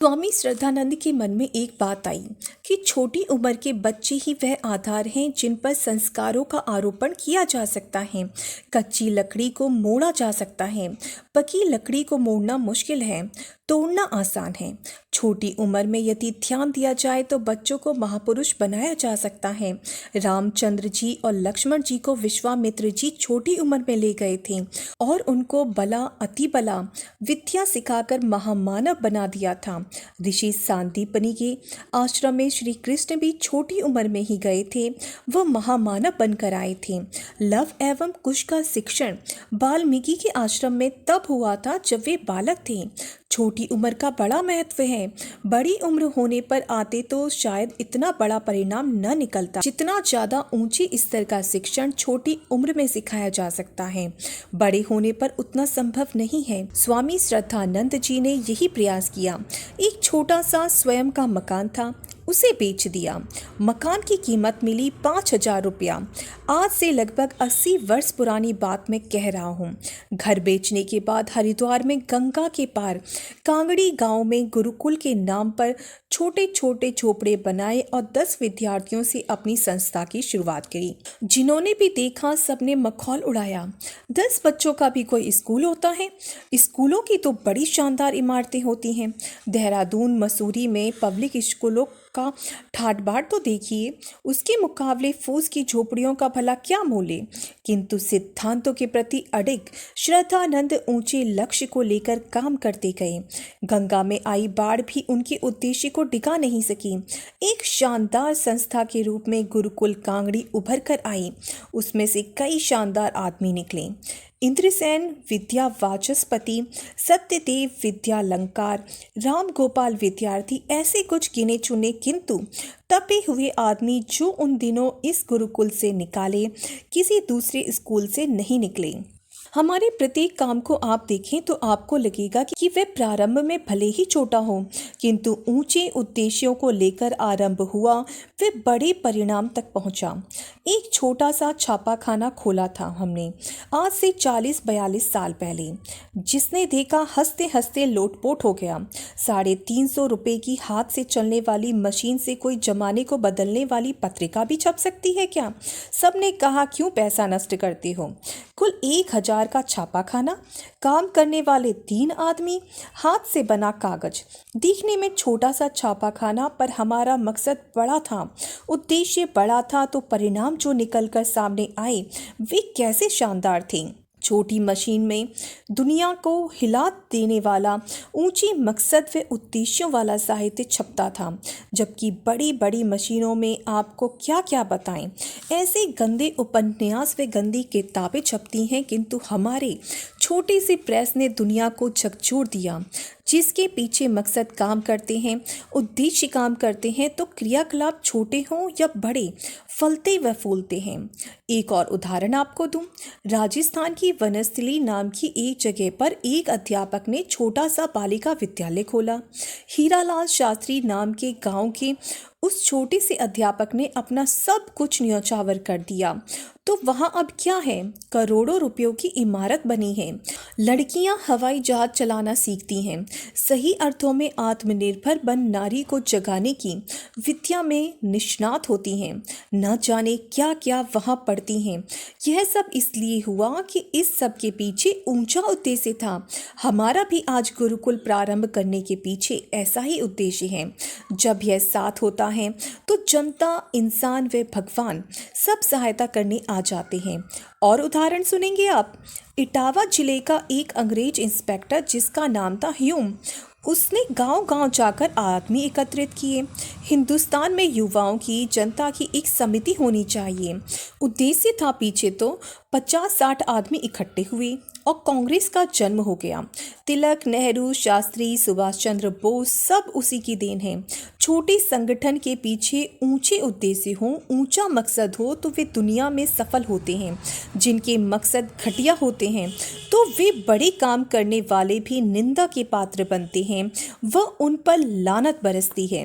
स्वामी श्रद्धानंद के मन में एक बात आई कि छोटी उम्र के बच्चे ही वह आधार हैं जिन पर संस्कारों का आरोपण किया जा सकता है। कच्ची लकड़ी को मोड़ा जा सकता है, पकी लकड़ी को मोड़ना मुश्किल है, तोड़ना आसान है। छोटी उम्र में यदि ध्यान दिया जाए तो बच्चों को महापुरुष बनाया जा सकता है। रामचंद्र जी और लक्ष्मण जी को विश्वामित्र जी छोटी उम्र में ले गए थे और उनको बला अति बला विद्या सिखाकर महामानव बना दिया था। ऋषि सांदीपनि के आश्रम में श्री कृष्ण भी छोटी उम्र में ही गए थे, वो महामानव बनकर आए थे। लव एवं कुश का शिक्षण वाल्मीकि के आश्रम में तब हुआ था जब वे बालक थे। छोटी उम्र का बड़ा महत्व है। बड़ी उम्र होने पर आते तो शायद इतना बड़ा परिणाम न निकलता जितना ज्यादा ऊंचे स्तर का शिक्षण छोटी उम्र में सिखाया जा सकता है। बड़े होने पर उतना संभव नहीं है। स्वामी श्रद्धानंद जी ने यही प्रयास किया। एक छोटा सा स्वयं का मकान था, उसे बेच दिया। मकान की कीमत मिली 5,000 रुपया। आज से लगभग 80 वर्ष पुरानी बात मैं कह रहा हूँ। घर बेचने के बाद हरिद्वार में गंगा के पार कांगड़ी गांव में गुरुकुल के नाम पर छोटे छोटे झोपड़े बनाए और 10 विद्यार्थियों से अपनी संस्था की शुरुआत करी। जिन्होंने भी देखा सबने मखौल उड़ाया। 10 बच्चों का भी कोई स्कूल होता है? स्कूलों की तो बड़ी शानदार इमारतें होती हैं। देहरादून मसूरी में पब्लिक स्कूलों का ठाट बाट तो देखिए, उसके मुकाबले फूस की झोपड़ियों का भला क्या मूल्य। किंतु सिद्धांतों के प्रति अडिग श्रद्धानंद ऊंचे लक्ष्य को लेकर काम करते गए। गंगा में आई बाढ़ भी उनके उद्देश्य को डिगा नहीं सकी। एक शानदार संस्था के रूप में गुरुकुल कांगड़ी उभर कर आई। उसमें से कई शानदार आदमी निकले। इंद्रसेन विद्या वाचस्पति, सत्यदेव विद्यालंकार, राम गोपाल विद्यार्थी, ऐसे कुछ गिने चुने किंतु तपे हुए आदमी जो उन दिनों इस गुरुकुल से निकाले, किसी दूसरे स्कूल से नहीं निकले। हमारे प्रत्येक काम को आप देखें तो आपको लगेगा कि वह प्रारंभ में भले ही छोटा हो, किंतु ऊंचे उद्देश्यों को लेकर आरंभ हुआ, वह बड़े परिणाम तक पहुंचा। एक छोटा सा छापाखाना खोला था हमने आज से 40-42 साल पहले। जिसने देखा हंसते हंसते लोटपोट हो गया। 350 रुपए की हाथ से चलने वाली मशीन से कोई जमाने को बदलने वाली पत्रिका भी छप सकती है क्या? सबने कहा क्यों पैसा नष्ट करते हो। कुल 1,000 का छापाखाना, काम करने वाले 3 आदमी, हाथ से बना कागज। दिखने में छोटा सा छापाखाना, पर हमारा मकसद बड़ा था, उद्देश्य बड़ा था, तो परिणाम जो निकलकर सामने आए वे कैसे शानदार थे। छोटी मशीन में दुनिया को हिला देने वाला ऊंची मकसद व उद्देश्यों वाला साहित्य छपता था, जबकि बड़ी बड़ी मशीनों में आपको क्या क्या बताएं। ऐसे गंदे उपन्यास व गंदी किताबें छपती हैं, किंतु हमारे छोटे से प्रेस ने दुनिया को झकझोर दिया। जिसके पीछे मकसद काम करते हैं, उद्देश्य काम करते हैं, तो क्रियाकलाप छोटे हों या बड़े, फलते व फूलते हैं। एक और उदाहरण आपको दूं। राजस्थान की वनस्थली नाम की एक जगह पर एक अध्यापक ने छोटा सा बालिका विद्यालय खोला। हीरालाल शास्त्री नाम के गांव के उस छोटे से अध्यापक ने अपना सब कुछ न्यौछावर कर दिया, तो वहां अब क्या है? करोड़ों रुपयों की इमारत बनी है। लड़कियां हवाई जहाज चलाना सीखती हैं। सही अर्थों में आत्मनिर्भर बन नारी को जगाने की विद्या में निष्णात होती हैं। न जाने क्या क्या वहां पढ़ती हैं। यह सब इसलिए हुआ कि इस सब के पीछे ऊंचा उद्देश्य था। हमारा भी आज गुरुकुल प्रारंभ करने के पीछे ऐसा ही उद्देश्य है। जब यह साथ होता है तो जनता, इंसान व भगवान सब सहायता करने आ जाते हैं। और उदाहरण सुनेंगे आप। इटावा जिले का एक अंग्रेज इंस्पेक्टर जिसका नाम था ह्यूम, उसने गांव गांव जाकर आदमी एकत्रित किए। हिंदुस्तान में युवाओं की, जनता की एक समिति होनी चाहिए। उद्देश्य था पीछे तो 50-60 आदमी इकट्ठे हुए और कांग्रेस का जन्म हो गया। तिलक, नेहरू, शास्त्री, सुभाष चंद्र बोस सब उसी की देन है। छोटे संगठन के पीछे ऊंचे उद्देश्य हो, ऊंचा मकसद हो, तो वे दुनिया में सफल होते हैं। जिनके मकसद घटिया होते हैं तो वे बड़े काम करने वाले भी निंदा के पात्र बनते हैं। वह उन पर लानत बरसती है।